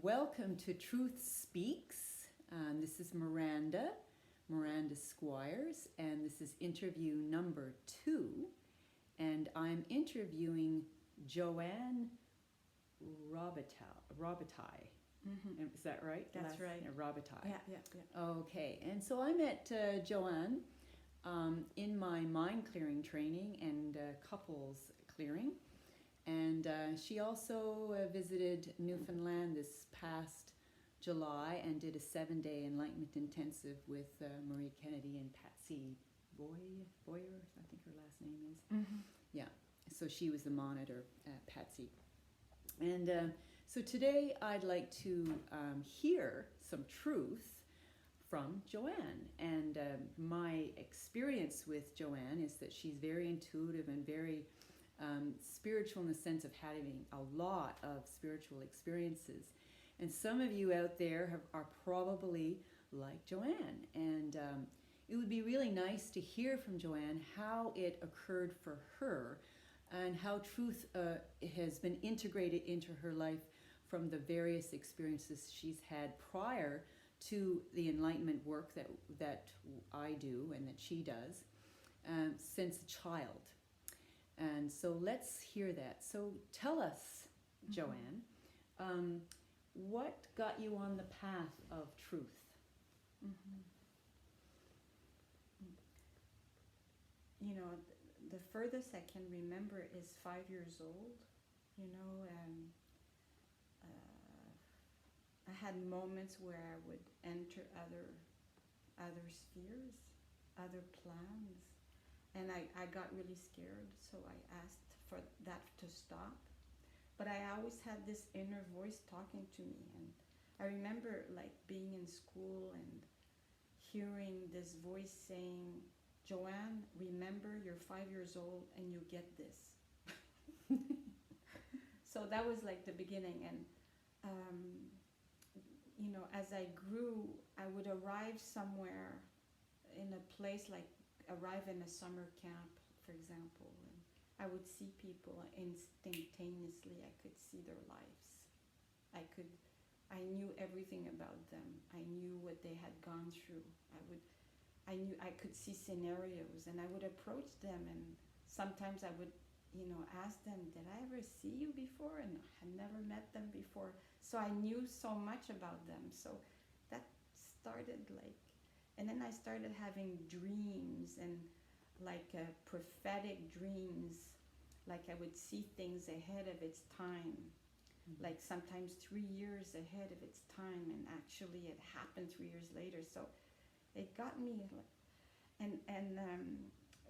Welcome to Truth Speaks. This is Miranda Squires, and this is interview number 2. And I'm interviewing Johanne Robitaille. Mm-hmm. Is that right? That's right. Robitaille. Yeah. Okay, and so I met Johanne in my mind clearing training and couples clearing. And she also visited Newfoundland this past July and did a 7-day Enlightenment Intensive with Marie Kennedy and Patsy Boyer, I think her last name is. Mm-hmm. Yeah, so she was the monitor, Patsy. And so today I'd like to hear some truth from Johanne. And my experience with Johanne is that she's very intuitive and very spiritual in the sense of having a lot of spiritual experiences. And some of you out there are probably like Johanne. And it would be really nice to hear from Johanne how it occurred for her and how truth has been integrated into her life from the various experiences she's had prior to the enlightenment work that I do and that she does since a child. And so let's hear that. So tell us, Johanne, what got you on the path of truth? Mm-hmm. You know, the furthest I can remember is 5 years old. You know, I had moments where I would enter other spheres, other plans. And I got really scared, so I asked for that to stop. But I always had this inner voice talking to me. And I remember like being in school and hearing this voice saying, Johanne, remember you're 5 years old and you get this. So that was like the beginning. And, you know, as I grew, I would arrive somewhere in a place like arrive in a summer camp, for example, and I would see people instantaneously. I could see their lives. I knew everything about them. I knew what they had gone through. I could see scenarios, and I would approach them, and sometimes I would, you know, ask them, did I ever see you before? And I had never met them before. So I knew so much about them. So that started like, and then I started having dreams and like prophetic dreams, like I would see things ahead of its time, like sometimes 3 years ahead of its time, and actually it happened 3 years later. So it got me, and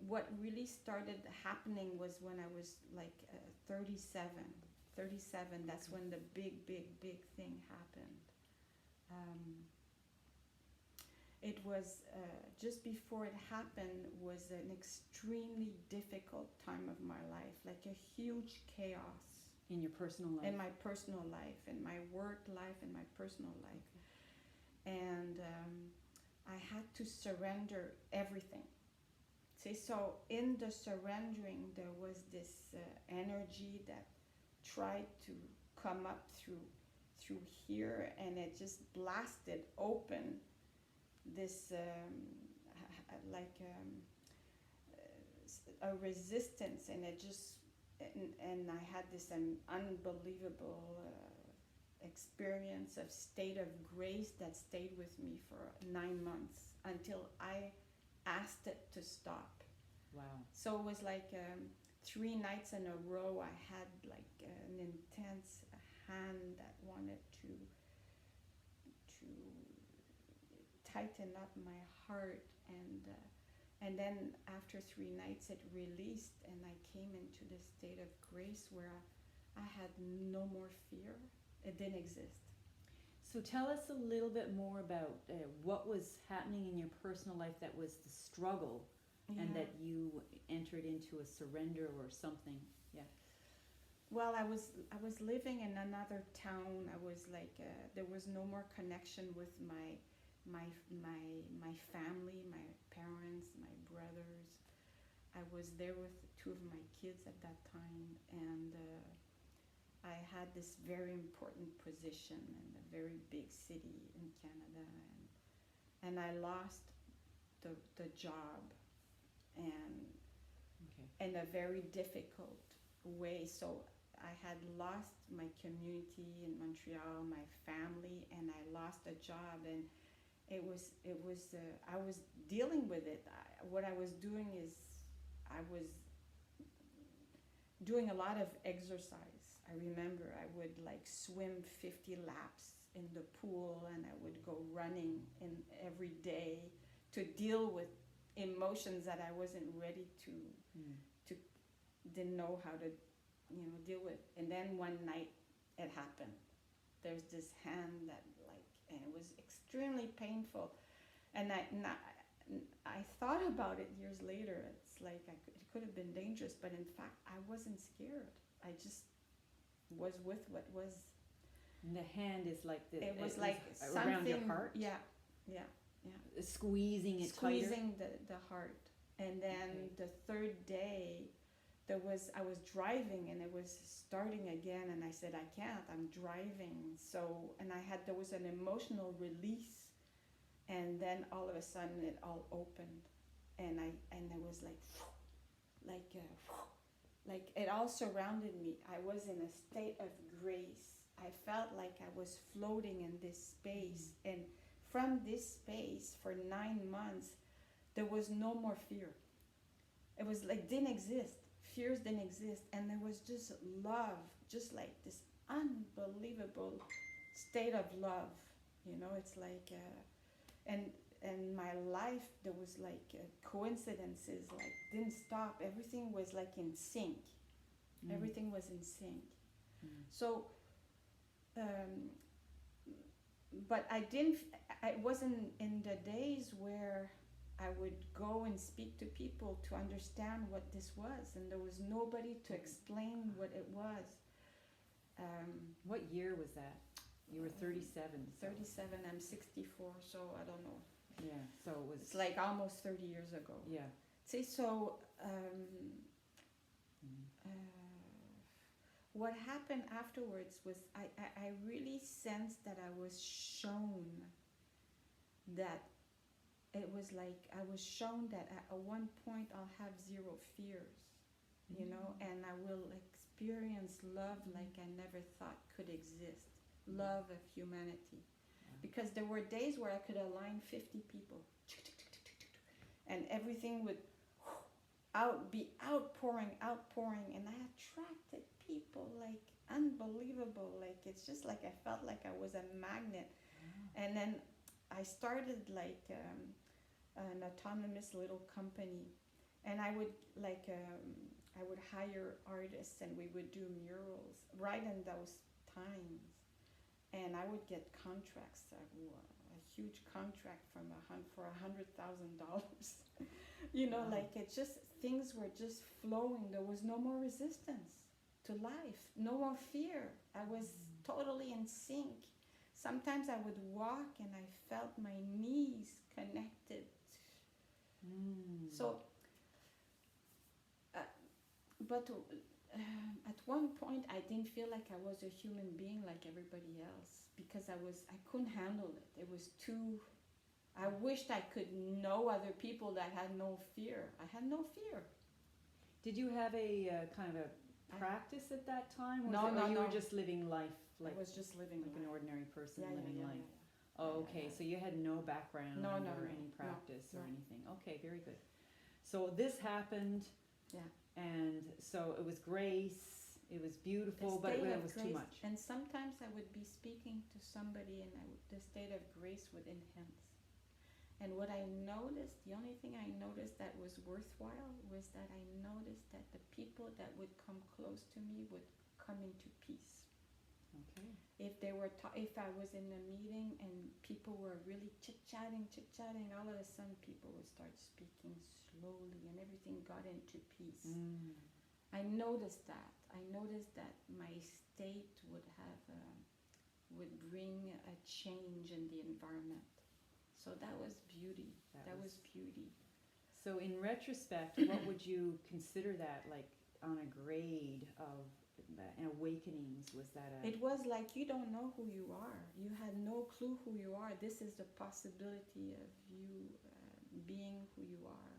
what really started happening was when I was like 37, that's when the big thing happened. It was just before it happened was an extremely difficult time of my life, like a huge chaos. In your personal life? In my personal life, in my work life, in my personal life. And I had to surrender everything. See, so in the surrendering, there was this energy that tried to come up through here, and it just blasted open this a resistance, and it just and I had this unbelievable experience of state of grace that stayed with me for 9 months until I asked it to stop. Wow. So it was like 3 nights in a row I had like an intense hand that wanted to tighten up my heart, and then after 3 nights it released, and I came into this state of grace where I had no more fear. It didn't exist. So tell us a little bit more about what was happening in your personal life that was the struggle, and that you entered into a surrender or something. Yeah. Well, I was living in another town. I was like there was no more connection with my family, my parents, my brothers. I was there with 2 of my kids at that time, and I had this very important position in a very big city in Canada, and I lost the job, and Okay. in a very difficult way. So I had lost my community in Montreal, my family, and I lost a job, and it was I was dealing with it. What I was doing is I was doing a lot of exercise. I remember I would like swim 50 laps in the pool, and I would go running in every day to deal with emotions that I wasn't ready to didn't know how to deal with. And then one night it happened. There's this hand that and it was extremely painful, and I thought about it years later. It's like it could have been dangerous, but in fact I wasn't scared. I just was with what was. And the hand is like the. It was like something around your heart. Yeah. Squeezing it tighter. Squeezing the heart, and then the third day, I was driving, and it was starting again, and I said I can't. I'm driving, so and there was an emotional release, and then all of a sudden it all opened, and it was like it all surrounded me. I was in a state of grace. I felt like I was floating in this space, and from this space for 9 months, there was no more fear. It was like didn't exist. Fears didn't exist, and there was just love, just like this unbelievable state of love. It's like, and my life, there was like coincidences, like didn't stop. Everything was like in sync. Everything was in sync. So, but I wasn't in the days where I would go and speak to people to understand what this was, and there was nobody to explain what it was. What year was that? You were 37. 37, I'm 64, so I don't know. Yeah, so it was... It's like almost 30 years ago. Yeah. See, so what happened afterwards was I really sensed that I was shown that it was like I was shown that at one point I'll have zero fears, and I will experience love like I never thought could exist, love of humanity. Because there were days where I could align 50 people, and everything would be outpouring, and I attracted people like unbelievable. Like it's just like I felt like I was a magnet. And then I started like an autonomous little company, and I would I would hire artists, and we would do murals right in those times, and I would get contracts, a huge contract for $100,000. Like it just, things were just flowing. There was no more resistance to life, no more fear. I was totally in sync. Sometimes I would walk and I felt my knees connected. So, but at one point I didn't feel like I was a human being like everybody else, because I couldn't handle it. It was too, I wished I could know other people that had no fear. I had no fear. Did you have a kind of a practice at that time? No, you were just living life like I was just living like an ordinary person living life. Yeah. Oh, okay. So you had no background or any practice or anything. Okay, very good. So this happened. Yeah. And so it was grace. It was beautiful, but it was too much. And sometimes I would be speaking to somebody, and the state of grace would enhance. And what I noticed, the only thing I noticed that was worthwhile was that I noticed that the people that would come close to me would come into peace. Okay. If I was in a meeting and people were really chit-chatting, all of a sudden people would start speaking slowly, and everything got into peace. I noticed that. I noticed that my state would bring a change in the environment. So that was beauty. That was beauty. So in retrospect, what would you consider that, like on a grade of awakenings? Was that a... It was like you don't know who you are. You had no clue who you are. This is the possibility of you being who you are,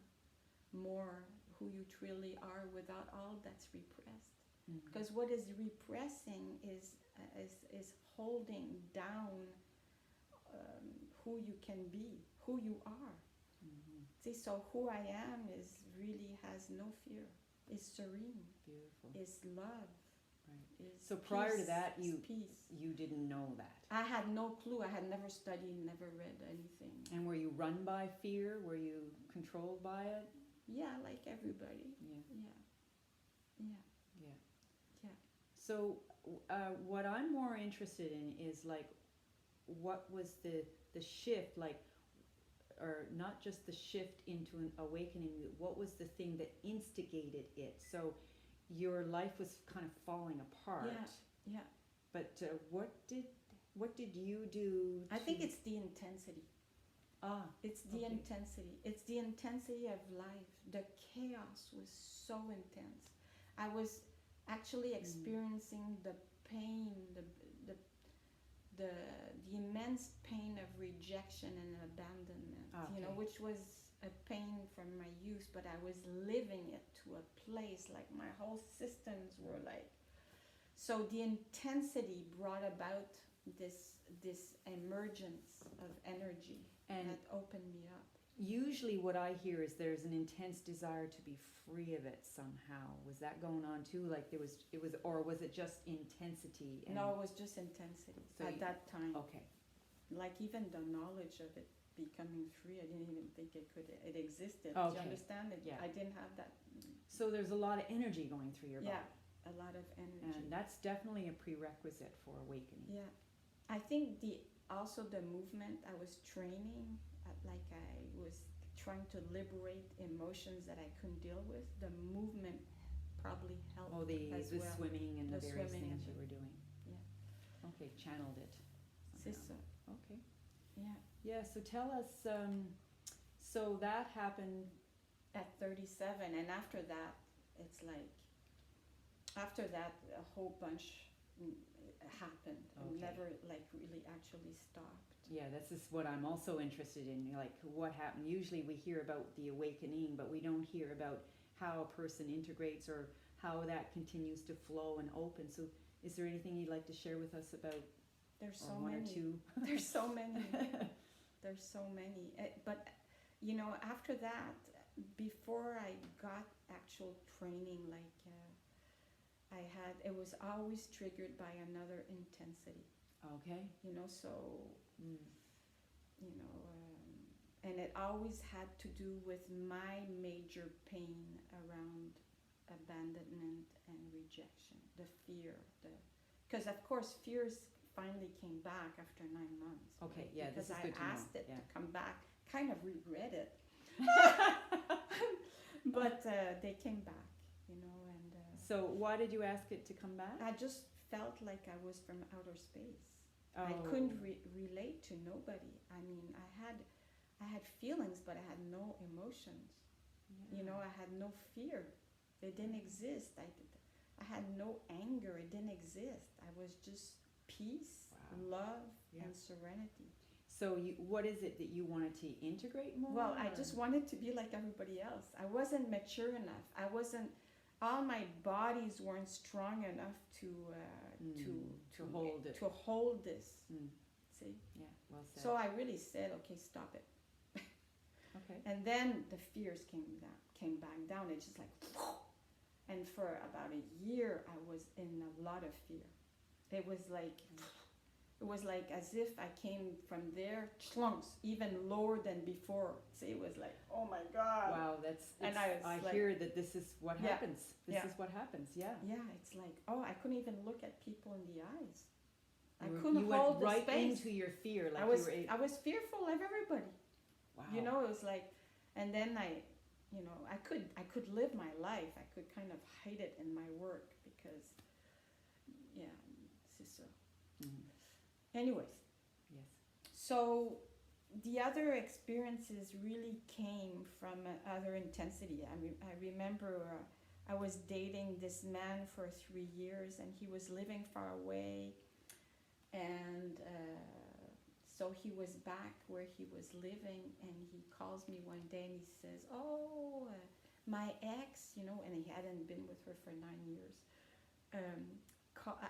more who you truly are without all that's repressed. Because what is repressing is holding down who you can be, who you are. See, so who I am is really has no fear, is serene, Beautiful. is love. Right. Is So prior to peace, that, is peace. you didn't know that. I had no clue. I had never studied, never read anything. And were you run by fear? Were you controlled by it? Yeah, like everybody. Yeah. Yeah. Yeah. Yeah. Yeah. So what I'm more interested in is like, what was the shift, like, or not just the shift into an awakening, what was the thing that instigated it? So your life was kind of falling apart. Yeah. Yeah. But what did you do? I think it's the intensity. It's the okay. intensity. It's the intensity of life. The chaos was so intense. I was actually experiencing the pain, the immense pain of rejection and abandonment. Okay. You know, which was a pain from my youth, but I was living it to a place like my whole systems were like. So the intensity brought about this emergence of energy. And that opened me up. Usually what I hear is there's an intense desire to be free of it somehow. Was that going on too? Like it was, or was it just intensity? No, it was just intensity so at that time. Okay. Like even the knowledge of it becoming free, I didn't even think it existed. Okay. Do you understand it? Yeah. I didn't have that. So there's a lot of energy going through your body. Yeah, a lot of energy. And that's definitely a prerequisite for awakening. Yeah. I think also the movement I was training, like I was trying to liberate emotions that I couldn't deal with. The movement probably helped. The well. swimming and the various swimming things you were doing. Yeah. Okay, channeled it. C'est ça. Okay. Yeah. Yeah, so tell us, so that happened at 37, and after that, it's like, after that, a whole bunch happened. Okay. And never like really actually stopped. Yeah, this is what I'm also interested in, like what happened. Usually we hear about the awakening, but we don't hear about how a person integrates or how that continues to flow and open. So is there anything you'd like to share with us about There's so one many. or two? There's so many. There's so many. But, you know, after that, before I got actual training, like it was always triggered by another intensity. Okay. You know, so, you know, and it always had to do with my major pain around abandonment and rejection, the fear, because of course fears finally came back after 9 months. Okay, right? yeah, because this is good to know. I asked it Yeah. to come back, kind of regret it, but they came back, you know, and So why did you ask it to come back? I just felt like I was from outer space. Oh. I couldn't relate to nobody. I mean, I had feelings, but I had no emotions. Yeah. You know, I had no fear. It didn't exist. I had no anger. It didn't exist. I was just peace, love, and serenity. So what is it that you wanted to integrate more? Well, I just wanted to be like everybody else. I wasn't mature enough. All my bodies weren't strong enough to hold it. To hold this. See? Yeah, well said. So I really said, okay, stop it. Okay. And then the fears came back down. It's just like, and for about a year, I was in a lot of fear. It was like as if I came from there, chlunks, even lower than before. See, it was like, oh my God. Wow, and I hear that this is what happens. This is what happens, yeah. Yeah, it's like, I couldn't even look at people in the eyes. You couldn't hold went right the space. into your fear. Like I was fearful of everybody. Wow. You know, it was like, and then I could live my life. I could kind of hide it in my work because, c'est ça. Anyways. Yes. So the other experiences really came from other intensity. I remember I was dating this man for 3 years, and he was living far away, and so he was back where he was living, and he calls me one day and he says, "Oh, my ex, you know," and he hadn't been with her for 9 years,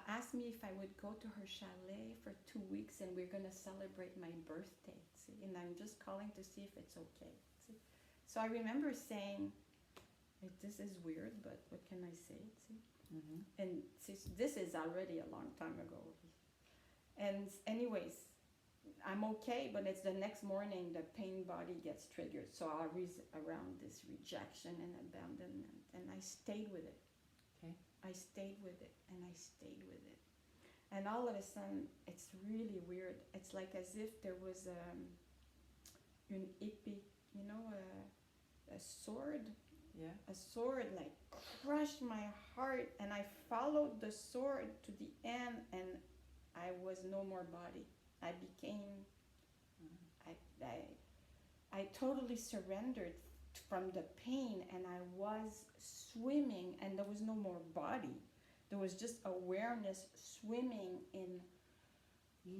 asked me if I would go to her chalet for 2 weeks, and we're gonna celebrate my birthday. See, and I'm just calling to see if it's okay. See, so I remember saying, "This is weird, but what can I say?" See, and see, this is already a long time ago. And anyways, I'm okay, but it's the next morning the pain body gets triggered. So I around this rejection and abandonment, and I stayed with it. Okay. I stayed with it, and I stayed with it. And all of a sudden, it's really weird. It's like as if there was an épée, you know, a sword. Yeah. A sword like crushed my heart, and I followed the sword to the end, and I was no more body. I became, I totally surrendered from the pain, and I was swimming, and there was no more body. There was just awareness swimming in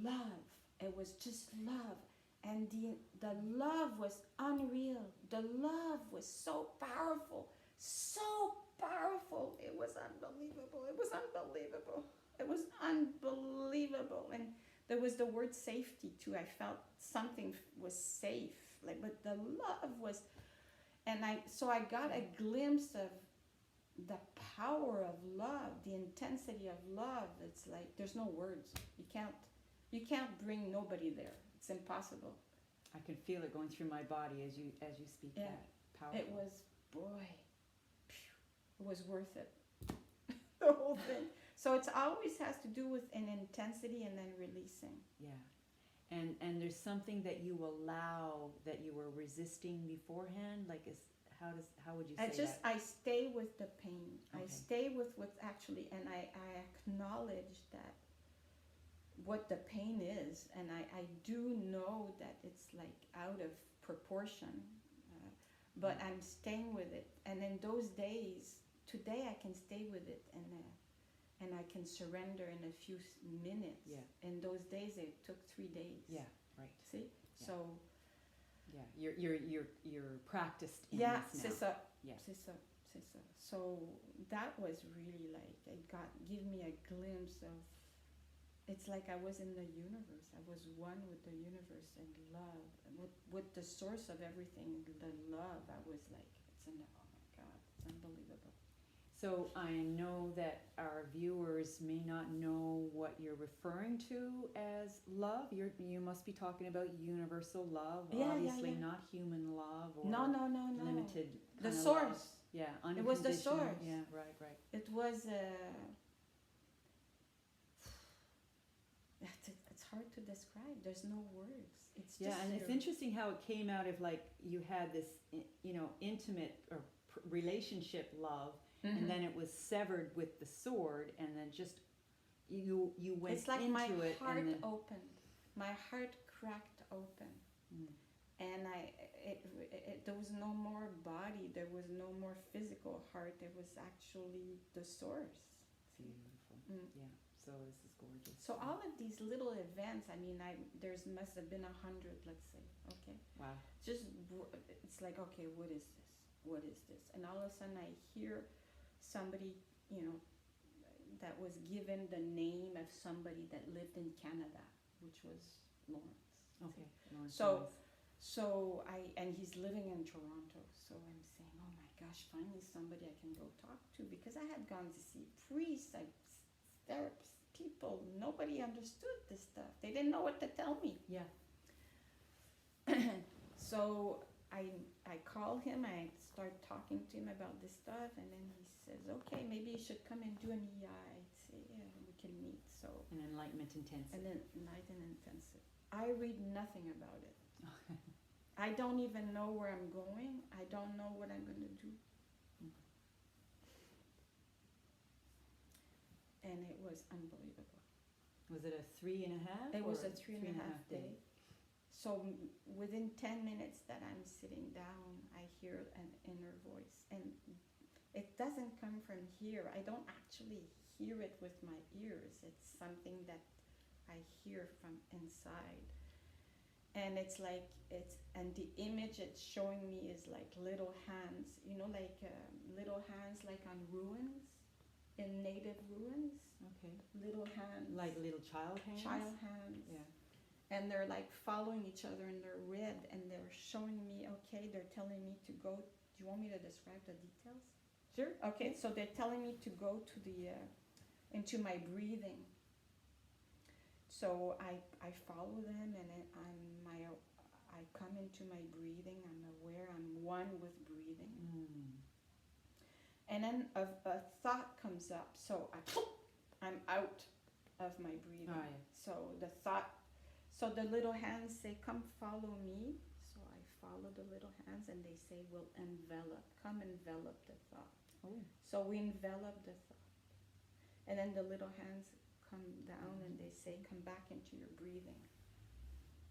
love. It was just love. And the love was unreal. The love was so powerful. So powerful. It was unbelievable. It was unbelievable. It was unbelievable. And there was the word safety too. I felt something was safe. Like, but the love was, and so I got a glimpse of the power of love, the intensity of love. It's like there's no words. You can't bring nobody there. It's impossible. I can feel it going through my body as you speak. Yeah. That powerful. It was, boy, it was worth it. The whole thing. So it always has to do with an intensity and then releasing. Yeah. And there's something that you allow that you were resisting beforehand. Like, how would you say that? I stay with the pain. Okay. I stay with what's actually, and I acknowledge that what the pain is, and I do know that it's like out of proportion, but I'm staying with it. And in those days, today I can stay with it, and I can surrender in a few minutes. Yeah. In those days, it took 3 days. Yeah. Right. See, Yeah. so. Yeah. You're practiced in Yeah, this c'est now. ça. Yeah. C'est ça. C'est ça. So that was really like, give me a glimpse of, it's like I was in the universe. I was one with the universe and love, with the source of everything, the love. I was like, oh my God, it's unbelievable. So I know that our viewers may not know what you're referring to as love. You must be talking about universal love, obviously not human love or no. limited. The source. Love. Yeah, unconditional. It was the source. Yeah, right. It was. It's hard to describe. There's no words. It's just and it's interesting how it came out of like you had this, intimate or relationship love. Mm-hmm. And then it was severed with the sword, and then just you went it's like into my it. heart and then, opened. My heart cracked open, and there was no more body. There was no more physical heart. There was actually the source. Beautiful. Yeah. So this is gorgeous. So all of these little events. I mean, there's must have been 100. Let's say. Okay. Wow. It's like, okay, what is this? What is this? And all of a sudden I hear somebody, that was given the name of somebody that lived in Canada, which was Lawrence. Okay. So and he's living in Toronto. So I'm saying, oh my gosh, finally somebody I can go talk to, because I had gone to see priests, therapists, people. Nobody understood this stuff. They didn't know what to tell me. Yeah. So I call him, I start talking to him about this stuff, and then he says, okay, maybe you should come and do an EI. I say, yeah, we can meet. So An Enlightenment Intensive. And then Enlightenment Intensive. I read nothing about it. I don't even know where I'm going. I don't know what I'm going to do. And it was unbelievable. Was it a 3.5? It was a 3.5 day. So within 10 minutes that I'm sitting down, I hear an inner voice. And it doesn't come from here. I don't actually hear it with my ears. It's something that I hear from inside. And it's like, and the image it's showing me is like little hands, you know, like little hands like on ruins, in native ruins. Okay. Little hands. Like little child hands? Child hands. Yeah. And they're like following each other and they're red and they're showing me, okay, they're telling me to go. Do you want me to describe the details? Sure. Okay, so they're telling me to go to the, into my breathing. So I follow them and I come into my breathing. I'm aware. I'm one with breathing. And then a thought comes up. So I'm out of my breathing. Oh, yeah. So the thought, so the little hands say, come follow me. So I follow the little hands and they say, we'll envelop. Come envelop the thought. Oh. So we envelop the thought. And then the little hands come down and they say, come back into your breathing.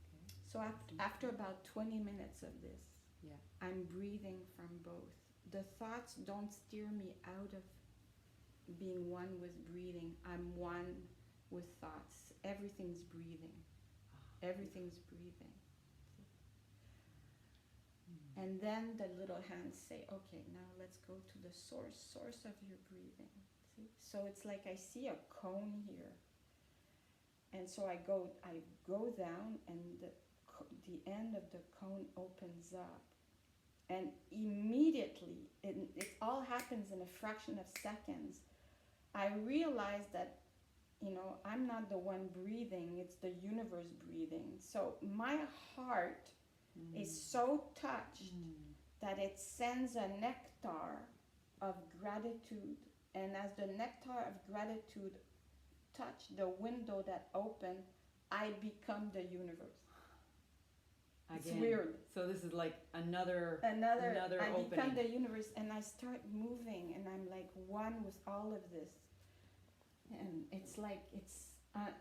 Okay. So after about 20 minutes of this, yeah, I'm breathing from both. The thoughts don't steer me out of being one with breathing. I'm one with thoughts. Everything's breathing. Everything's breathing. And then the little hands say, okay, now let's go to the source of your breathing. See? So it's like I see a cone here. And so I go down and the end of the cone opens up. And immediately, it all happens in a fraction of seconds. I realize that, you know, I'm not the one breathing, it's the universe breathing. So my heart is so touched that it sends a nectar of gratitude. And as the nectar of gratitude touched the window that opened, I become the universe. It's Again. weird. So this is like another I opening. become the universe and I start moving and I'm like one with all of this. And it's like, it's like,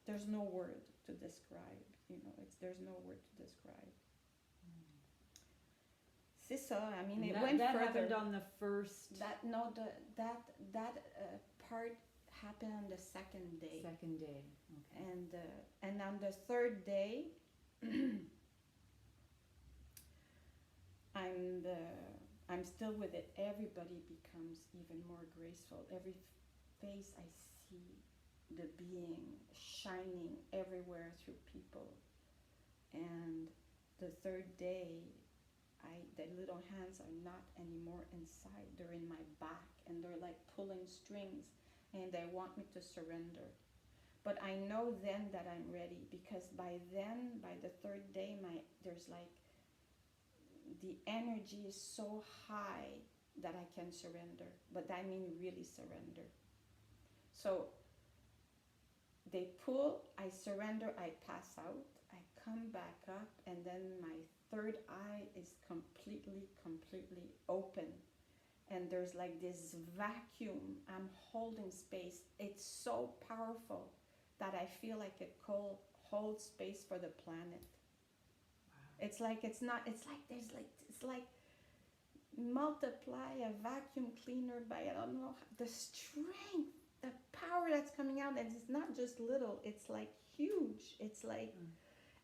there's no word to describe, you know, there's no word to describe. C'est ça, I mean, it went that further. happened on the first... That part happened on the second day. Second day, okay. And on the third day, I'm still with it. Everybody becomes even more graceful. Every face I see, the being shining everywhere through people. And the third day, the little hands are not anymore inside. They're in my back and they're like pulling strings and they want me to surrender. But I know then that I'm ready because by the third day, there's like, the energy is so high that I can surrender. But I mean really surrender. So they pull, I surrender, I pass out, I come back up, and then my third eye is completely open. And there's like this vacuum. I'm holding space. It's so powerful that I feel like it holds space for the planet. Wow. It's like multiply a vacuum cleaner by, I don't know, the strength, the power that's coming out. And it's not just little, it's like huge. It's like,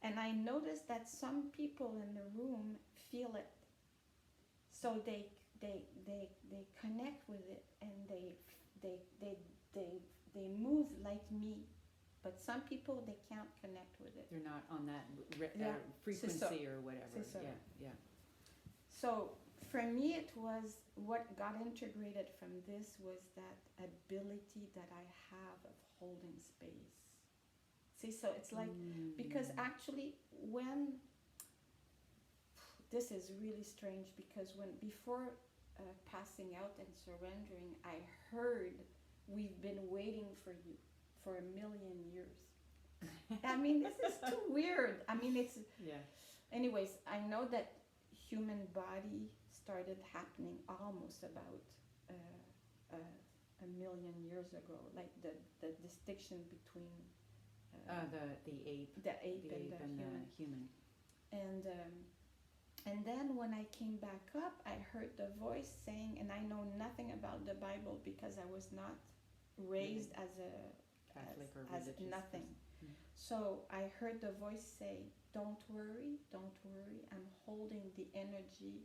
and I noticed that some people in the room feel it. So they connect with it and they move like me. But some people, they can't connect with it. They're not on that frequency or whatever. Yeah. So for me, it was what got integrated from this was that ability that I have of holding space. See, so it's like, because actually when, this is really strange because before passing out and surrendering, I heard, we've been waiting for you for 1 million years. I mean, this is too weird. I mean, it's... Yeah. Anyways, I know that human body started happening almost about 1 million years ago. Like the distinction between... the ape. The ape and the human. human. And And then when I came back up, I heard the voice saying, and I know nothing about the Bible because I was not raised as a Catholic or as religious nothing. person. So I heard the voice say, don't worry, I'm holding the energy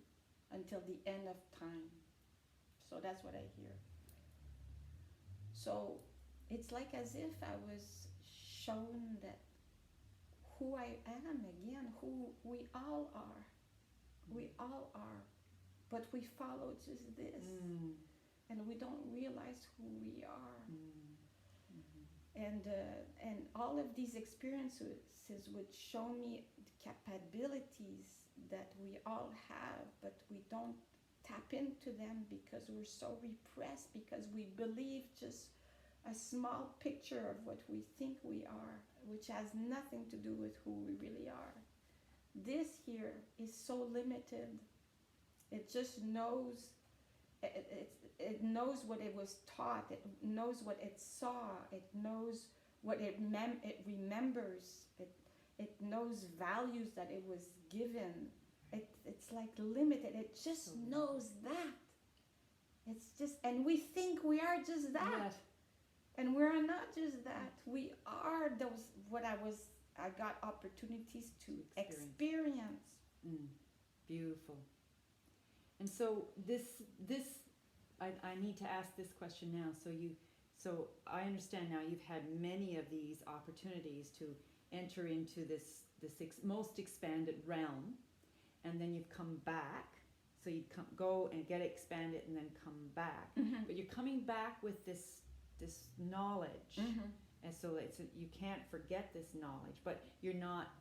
until the end of time. So that's what I hear. So it's like as if I was shown that who I am again, who we all are. We all are. But we follow just this. And we don't realize who we are. And all of these experiences would show me the capabilities that we all have, but we don't tap into them because we're so repressed, because we believe just a small picture of what we think we are, which has nothing to do with who we really are. This here is so limited. It just knows, it knows what it was taught, it knows what it saw, it knows what it remembers, it knows values that it was given. It's like limited, it just knows that. It's just, and we think we are just that. Yes. And we're not just that. We are those, I got opportunities to experience. Beautiful. And so this I need to ask this question now. So I understand now you've had many of these opportunities to enter into this most expanded realm, and then you've come back. So you go and get expanded and then come back. But you're coming back with this knowledge, and so you can't forget this knowledge, but you're not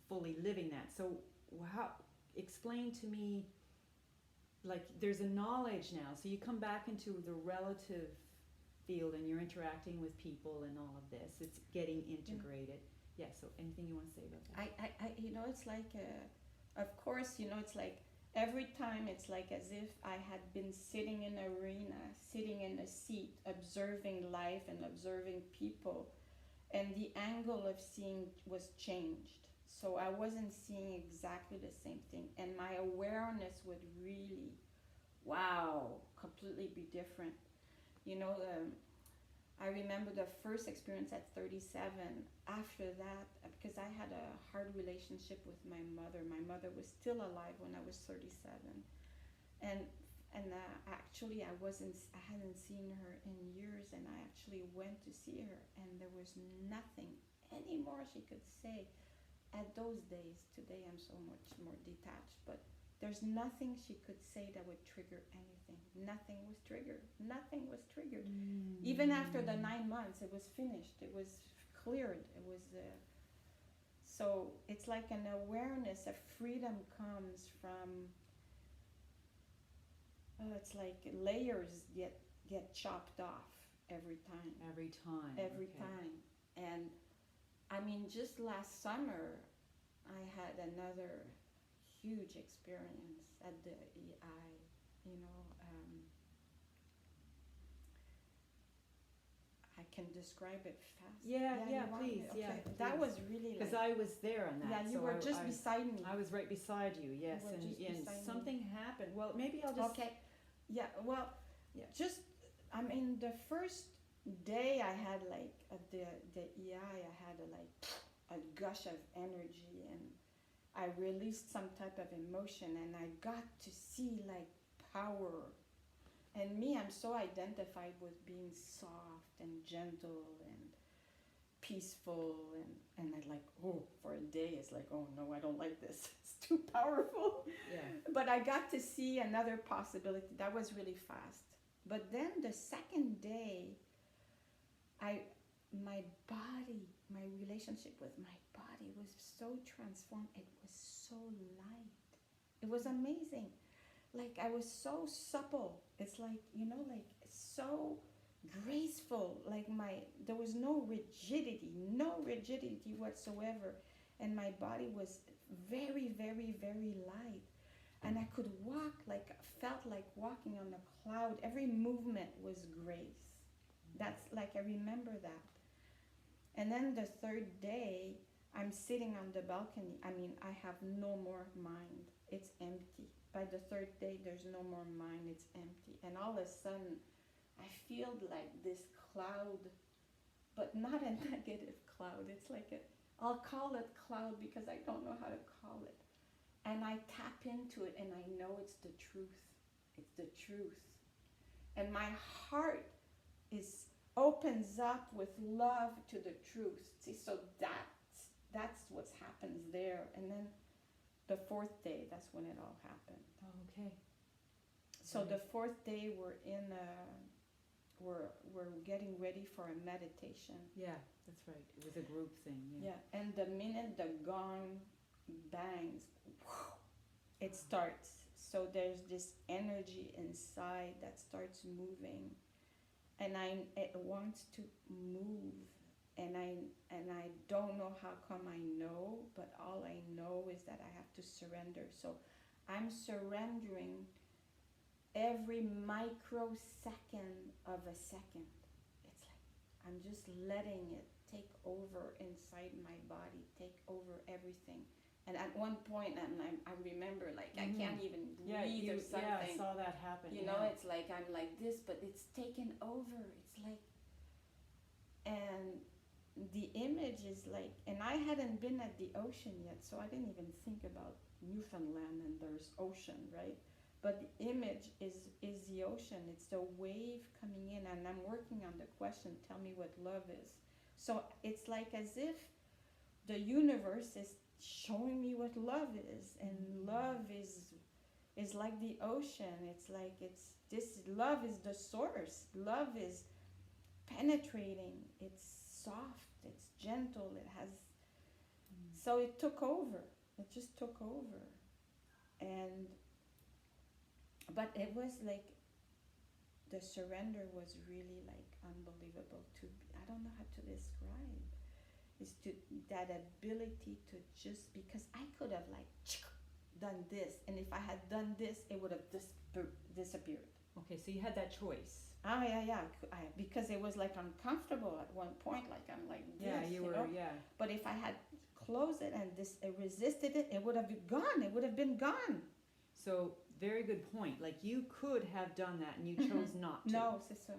fully living that. So explain to me, like, there's a knowledge now, so you come back into the relative field and you're interacting with people and all of this, it's getting integrated. So anything you want to say about that? I it's like, of course, it's like every time it's like as if I had been sitting in an arena, sitting in a seat, observing life and observing people, and the angle of seeing was changed. So I wasn't seeing exactly the same thing, and my awareness would really, completely be different. I remember the first experience at 37. After that, because I had a hard relationship with my mother. My mother was still alive when I was 37, and actually I hadn't seen her in years, and I actually went to see her, and there was nothing anymore she could say. At those days, today I'm so much more detached, but there's nothing she could say that would trigger anything. Nothing was triggered. Even after the 9 months, it was finished. It was cleared. It was so it's like an awareness of freedom comes from. It's like layers get chopped off every time. Every time, and I mean, just last summer, I had another huge experience at the EI. I can describe it fast. Please. Okay. Yeah, that was really because I was there on that. Yeah, you were just beside me. I was right beside you. Yes, and something happened. Well, maybe I'll just. Okay. Yeah. Well. Yeah. Just. I mean, the first day I had like at the EI, I had a gush of energy, and I released some type of emotion, and I got to see like power. And me, I'm so identified with being soft and gentle and peaceful, and I like, for a day it's like, oh no, I don't like this. It's too powerful. Yeah. But I got to see another possibility. That was really fast. But then the second day, my relationship with my body was so transformed. It was so light. It was amazing. Like I was so supple. It's like, so graceful. Like there was no rigidity whatsoever. And my body was very, very, very light. And I could walk felt like walking on a cloud. Every movement was grace. That's like, I remember that. And then the third day, I'm sitting on the balcony. I mean, I have no more mind. It's empty. By the third day, there's no more mind. It's empty. And all of a sudden, I feel like this cloud, but not a negative cloud. It's like I'll call it cloud because I don't know how to call it. And I tap into it and I know it's the truth. It's the truth. And my heart opens up with love to the truth. See, so that's what happens there. And then the fourth day, that's when it all happened. Oh, okay. So the fourth day, we're getting ready for a meditation. Yeah, that's right. It was a group thing. Yeah. And the minute the gong bangs, it starts. So there's this energy inside that starts moving, and it wants to move, and I don't know how come I know, but all I know is that I have to surrender. So I'm surrendering every microsecond of a second. It's like I'm just letting it take over inside my body, take over everything. And at one point, I remember, like, I can't even breathe or something. Yeah, I saw that happen. You know, it's like I'm like this, but it's taken over. It's like, and the image is like, and I hadn't been at the ocean yet, so I didn't even think about Newfoundland and there's ocean, right? But the image is the ocean. It's the wave coming in, and I'm working on the question, tell me what love is. So it's like as if the universe is showing me what love is, and love is like the ocean. It's like love is the source. Love is penetrating. It's soft. It's gentle. It has. So it took over. It just took over, but it was like the surrender was really like unbelievable. I don't know how to describe. Is that ability to just, because I could have like done this, and if I had done this, it would have disappeared. Okay, so you had that choice. Oh yeah. Because it was like uncomfortable at one point. Like I'm like this. Yeah, you were. Yeah. But if I had closed it and resisted it, it would have been gone. It would have been gone. So very good point. Like you could have done that, and you chose not to. No, c'est ça.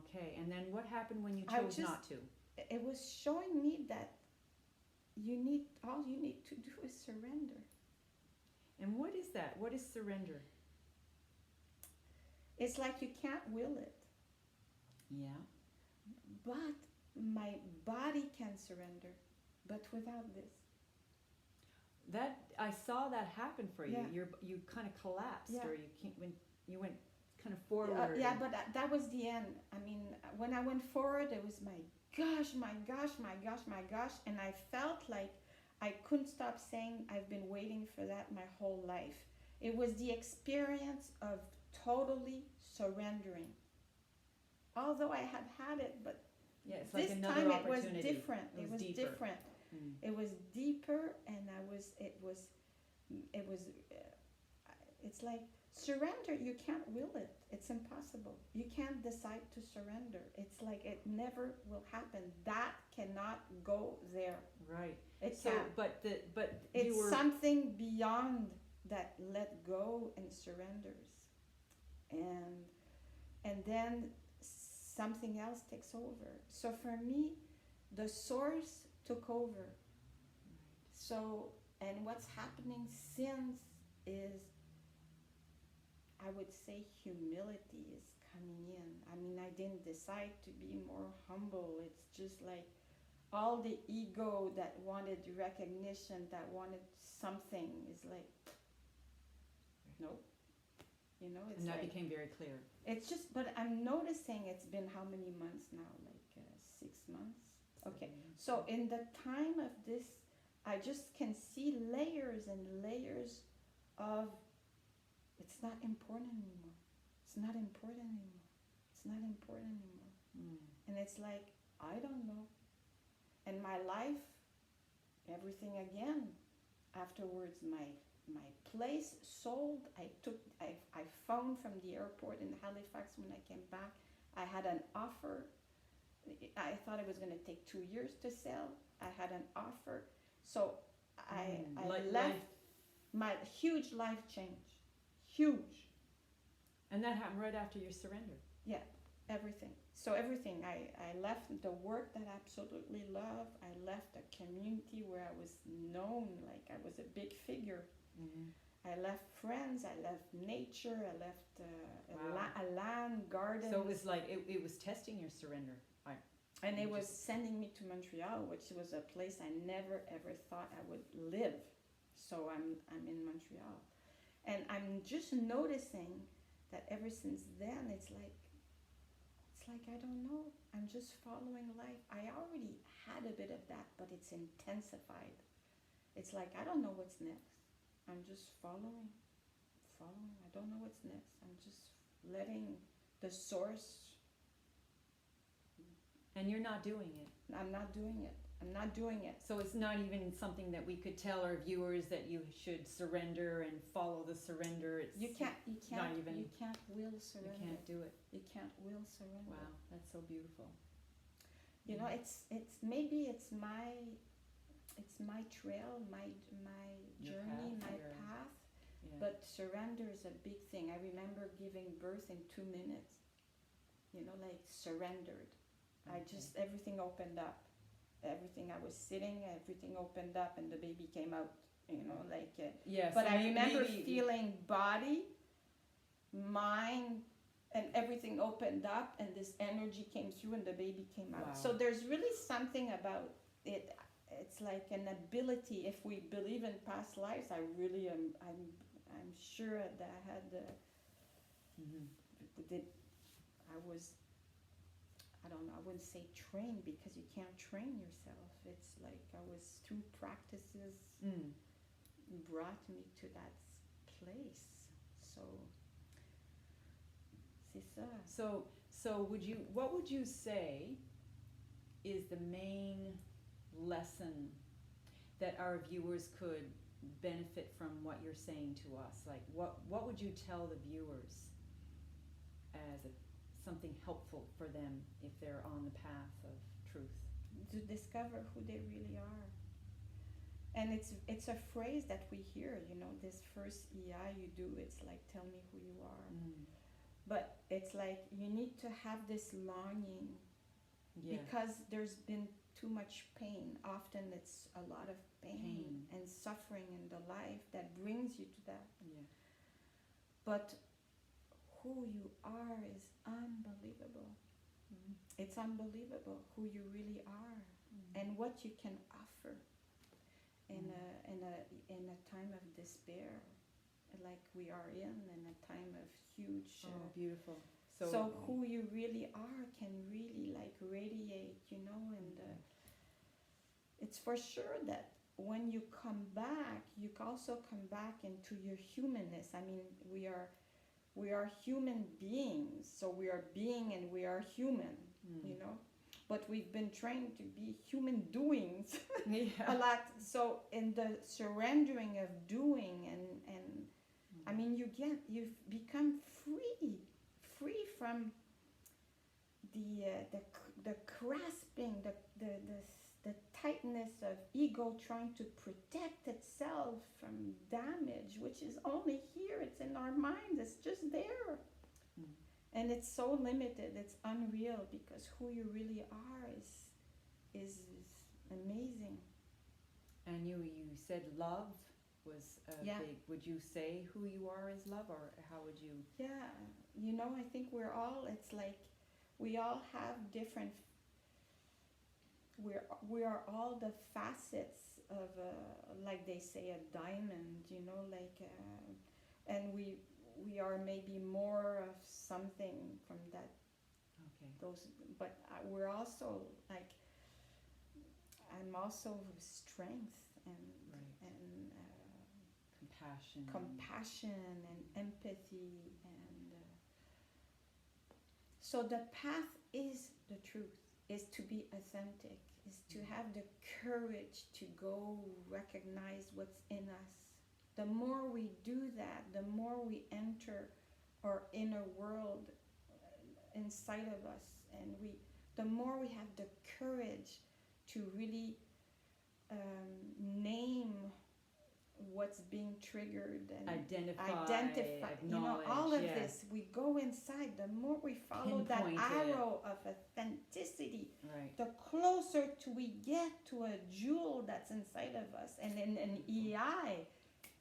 Okay, and then what happened when you chose not to? It was showing me that all you need to do is surrender. And what is that? What is surrender? It's like you can't will it. Yeah. But my body can surrender, but without this. That I saw that happen for you. Yeah. You kind of collapsed, Yeah. or you went kind of forward. Yeah, but that was the end. I mean, when I went forward, it was my gosh, and I felt like I couldn't stop saying I've been waiting for that my whole life. It was the experience of totally surrendering. Although I had it, but it's this like another time opportunity. it was different. It was deeper. Different. It was deeper, and it's like surrender. You can't will it. It's impossible. You can't decide to surrender. It's like it never will happen. That cannot go there. Right. It so, can't. But it's something beyond that. Let go and surrenders, and then something else takes over. So for me, the source took over. So, and what's happening since is, I would say, humility is coming in. I mean, I didn't decide to be more humble. It's just like all the ego that wanted recognition, that wanted something, is like, nope. You know, it's and that like, became very clear. It's just, but I'm noticing it's been how many months now? Like 6 months? Okay. So in the time of this, I just can see layers and layers of, it's not important anymore. It's not important anymore. It's not important anymore. And it's like, I don't know. And my life, everything again. Afterwards, my place sold. I phoned from the airport in Halifax when I came back. I had an offer. I thought it was going to take 2 years to sell. I had an offer. So I left my huge life change. Huge. And that happened right after your surrender. Yeah, everything. So everything. I left the work that I absolutely love. I left a community where I was known, like I was a big figure. Mm-hmm. I left friends, I left nature, I left Wow. a land, garden. So it was like, it was testing your surrender. And it was sending me to Montreal, which was a place I never ever thought I would live. So I'm in Montreal. And I'm just noticing that ever since then, it's like I don't know. I'm just following life. I already had a bit of that, but it's intensified. It's like I don't know what's next. I'm just following. I don't know what's next. I'm just letting the source. And you're not doing it. I'm not doing it. I'm not doing it. So it's not even something that we could tell our viewers that you should surrender and follow the surrender. It's You can't not even. You can't will surrender. You can't do it. You can't will surrender. Wow, that's so beautiful. You know, it's maybe it's my trail, my Your journey, path, my your- path. Yeah. But surrender is a big thing. I remember giving birth in 2 minutes. You know, like surrendered. I just, everything opened up. Everything, I was sitting, everything opened up and the baby came out, you know, like. Yes. But I remember maybe, feeling body, mind, and everything opened up and this energy came through and the baby came out. Wow. So there's really something about it. It's like an ability. If we believe in past lives, I really am. I'm sure that I had I was. I don't know, I wouldn't say train because you can't train yourself. It's like I was through practices brought me to that place. So, c'est ça. So what would you say is the main lesson that our viewers could benefit from what you're saying to us? Like what would you tell the viewers as something helpful for them if they're on the path of truth? To discover who they really are. And it's a phrase that we hear, you know, this first EI you do, it's like, tell me who you are. But it's like you need to have this longing because there's been too much pain. Often it's a lot of pain and suffering in the life that brings you to that. Yeah. But who you are is unbelievable. It's unbelievable who you really are and what you can offer in a time of despair, like we are in a time of huge. Beautiful. So who you really are can really like radiate, you know, and it's for sure that when you come back, you can also come back into your humanness. I mean, we are human beings, so we are being and we are human, you know, but we've been trained to be human doings a lot. So in the surrendering of doing and I mean, you've become free from the grasping, the tightness of ego trying to protect itself from damage, which is only here. It's in our minds. It's just there. And it's so limited. It's unreal because who you really are is amazing. And you said love was big. Would you say who you are is love, or how would you? Yeah, you know, I think it's like we all have different. We are all the facets of like they say a diamond, you know, like and we are maybe more of something from that. Okay. Those, but we're also like I'm also strength and compassion and empathy and so the path is the truth, is to be authentic, is to have the courage to go recognize what's in us. The more we do that, the more we enter our inner world inside of us, and the more we have the courage to really name what's being triggered and identify, all of this, we go inside, the more we follow that arrow of authenticity, the closer we get to a jewel that's inside of us. And in an EI,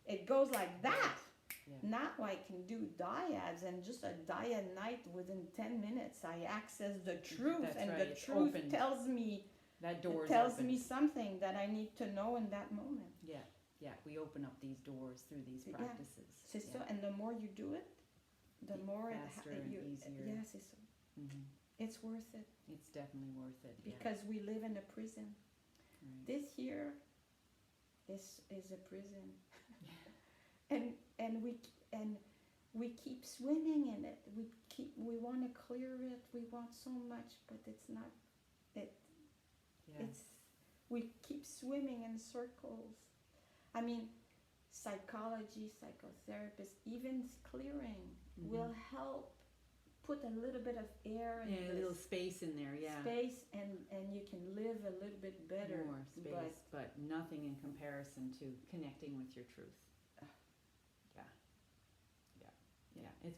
it goes like that. Now I can do dyads, and just a dyad night, within 10 minutes I access the truth. That's and the truth opened. Tells me that door tells me something that I need to know in that moment. Yeah, we open up these doors through these practices. C'est ça, and the more you do it, the more faster and easier. Yeah, c'est ça. It's worth it. It's definitely worth it. Because we live in a prison. This here is a prison. and we keep swimming in it. We want to clear it. We want so much, but it's not it. It's we keep swimming in circles. I mean, psychology, psychotherapists, even clearing will help put a little bit of air in a little space in there, space, and you can live a little bit better. More space, but nothing in comparison to connecting with your truth.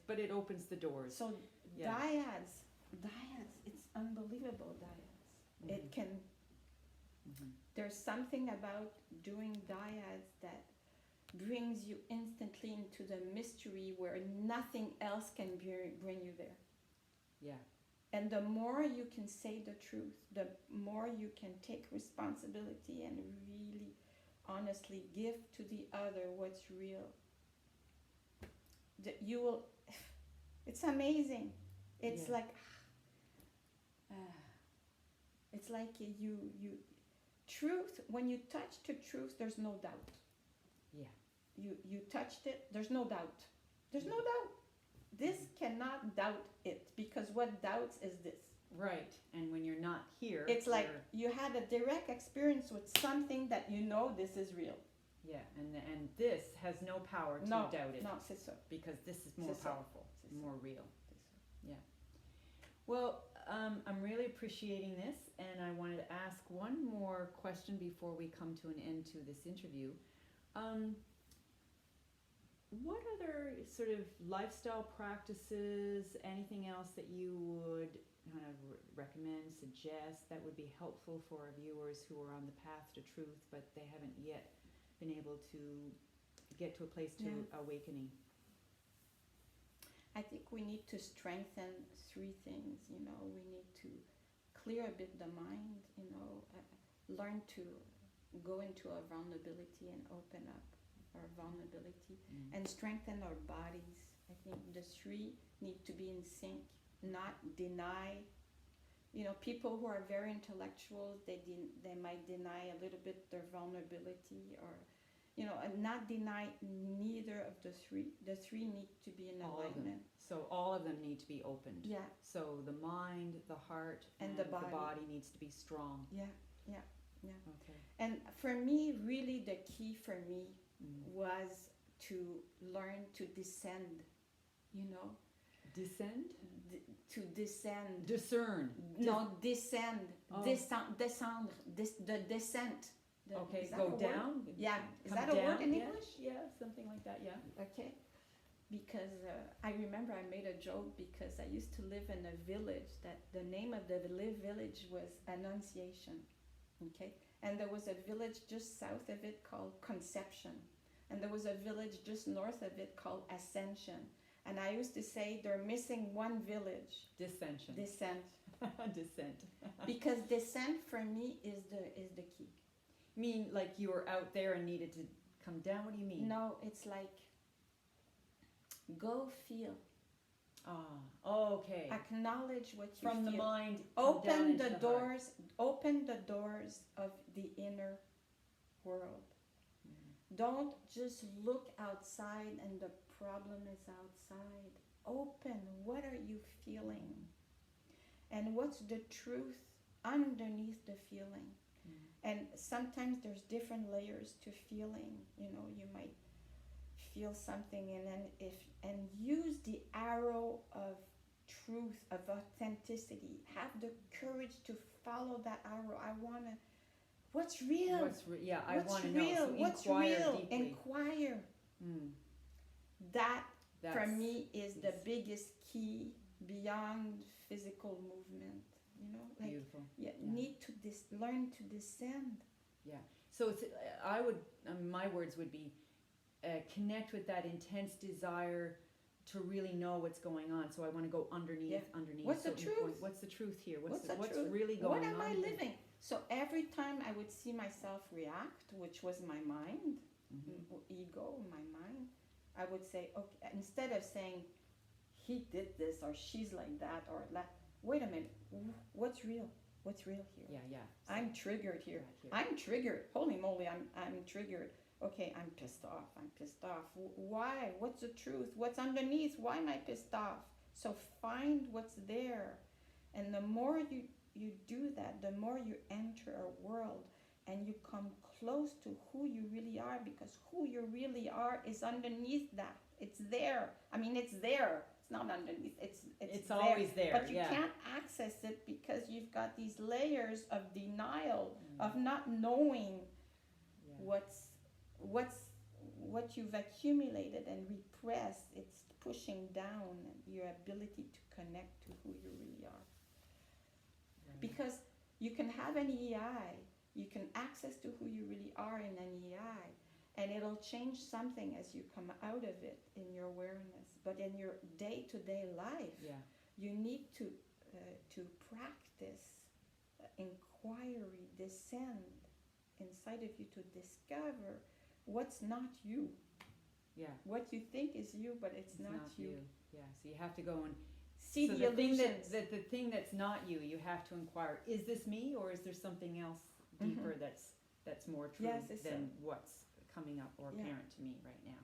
But it opens the doors. So dyads, it's unbelievable. Dyads, it can. There's something about doing dyads that brings you instantly into the mystery where nothing else can bring you there. Yeah. And the more you can say the truth, the more you can take responsibility and really honestly give to the other what's real. You will, it's amazing. It's like you truth, when you touch the truth, there's no doubt. You touched it, there's no doubt. There's no doubt. This cannot doubt it, because what doubts is this. Right, and when you're not here, it's like you had a direct experience with something that you know this is real. Yeah, and this has no power to doubt it. No, c'est ça. Because this is more powerful, more real. Yeah. Well, I'm really appreciating this, and I wanted to ask one more question before we come to an end to this interview. What other sort of lifestyle practices, anything else that you would kind of recommend, suggest that would be helpful for our viewers who are on the path to truth, but they haven't yet been able to get to a place to awakening? I think we need to strengthen three things. We need to clear a bit the mind, learn to go into our vulnerability and open up our vulnerability, and strengthen our bodies. I think the three need to be in sync, not deny. People who are very intellectual, they might deny a little bit their vulnerability, or and not deny neither of the three. The three need to be in alignment. So all of them need to be opened. Yeah. So the mind, the heart, and the body needs to be strong. Yeah. Okay. And for me, really the key for me was to learn to descend. Descend? To descend. Discern. No, descend. Descendre. The descent. Go down? Yeah. Is that a word in English? Yeah, something like that, yeah. Okay. Because I remember I made a joke because I used to live in a village that the name of the village was Annunciation. Okay? And there was a village just south of it called Conception. And there was a village just north of it called Ascension. And I used to say they're missing one village. Descent. Descent. Because descent for me is the key. You mean like you were out there and needed to come down? What do you mean? No, it's like go feel. Okay. Acknowledge what you feel. From the mind. Open the doors. Open the doors of the inner world. Don't just look outside and the problem is outside. Open. What are you feeling? And what's the truth underneath the feeling? And sometimes there's different layers to feeling. You might feel something and use the arrow of truth, of authenticity. Have the courage to follow that arrow. I want to, what's real? I want to know. Real? So What's inquire real? deeply. Inquire. Mm, That, that's, for me, is the yes. biggest key beyond physical movement. You know, like Beautiful. need to learn to descend. Yeah. So it's, I would, my words would be, connect with that intense desire to really know what's going on. So I want to go underneath. What's the certain truth? points. What's the truth here? What's the truth? really going on? What am I here? living? So every time I would see myself react, which was my mind, ego, my mind, I would say, okay, instead of saying, he did this, or she's like that, or that, wait a minute, what's real? What's real here? Yeah. So, I'm triggered here. right I'm triggered. Holy moly, I'm triggered. Okay, I'm pissed off. Why? What's the truth? What's underneath? Why am I pissed off? So find what's there. And the more you do that, the more you enter a world and you come close to who you really are, because who you really are is underneath that. It's there. I mean, it's there. It's not underneath. It's there. always there. But you can't access it because you've got these layers of denial, of not knowing what you've accumulated and repressed. It's pushing down your ability to connect to who you really are. Right. Because you can have an EI, you can access to who you really are in an EI, and it'll change something as you come out of it in your awareness. But in your day-to-day life, you need to practice inquiry, descend inside of you to discover what's not you. Yeah. What you think is you, but it's not you. Yeah. So you have to go and see the illusions. The thing that's not you, you have to inquire, is this me, or is there something else deeper that's more true than what's coming up or apparent to me right now?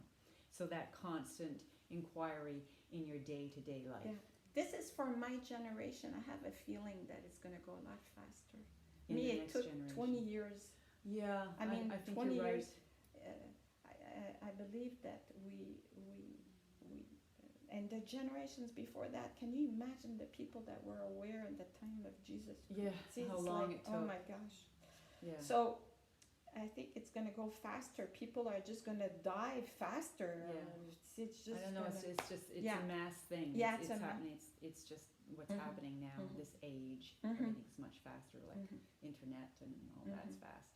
So that constant inquiry in your day-to-day life. Yeah. This is for my generation. I have a feeling that it's going to go a lot faster. In me, the it next took generation. 20 years. Yeah, I mean, I think 20 you're years. Right. I believe that we and the generations before that. Can you imagine the people that were aware at the time of Jesus? Yeah, how long it took. Oh my gosh. Yeah. So I think it's going to go faster. People are just going to die faster. Yeah. It's just. I don't know. It's a mass thing. Yeah, it's happening. It's just what's happening now. This age, everything's much faster. Like internet and all that's fast.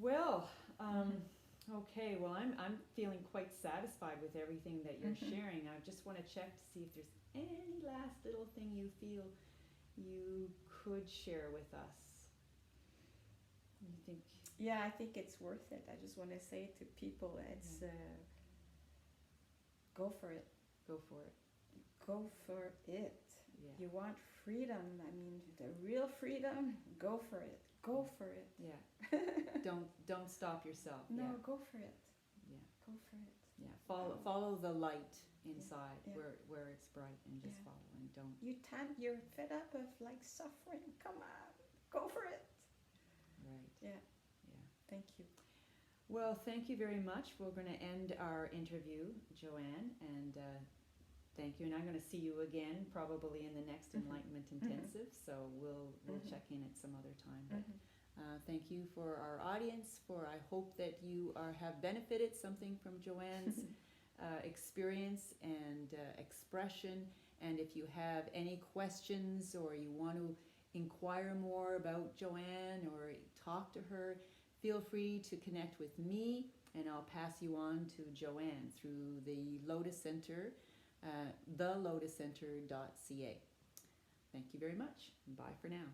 Well, okay. Well, I'm feeling quite satisfied with everything that you're sharing. I just want to check to see if there's any last little thing you feel you could share with us. You think? Yeah, I think it's worth it. I just want to say to people, it's go for it. Go for it. Go for it. Yeah. You want freedom. I mean, the real freedom. Go for it. Go for it. Yeah. Don't stop yourself. No, yeah. go for it. Yeah. Go for it. Yeah. Follow the light inside where it's bright, and just follow, and don't. You're fed up of like suffering. Come on, go for it. Right. Yeah. Thank you. Well, thank you very much. We're going to end our interview, Johanne, and thank you. And I'm going to see you again probably in the next Enlightenment Intensive. So we'll check in at some other time. But thank you for our audience. I hope that you have benefited something from Johanne's experience and expression. And if you have any questions or you want to inquire more about Johanne or talk to her, feel free to connect with me, and I'll pass you on to Johanne through the Lotus Center, thelotuscenter.ca. Thank you very much. Bye for now.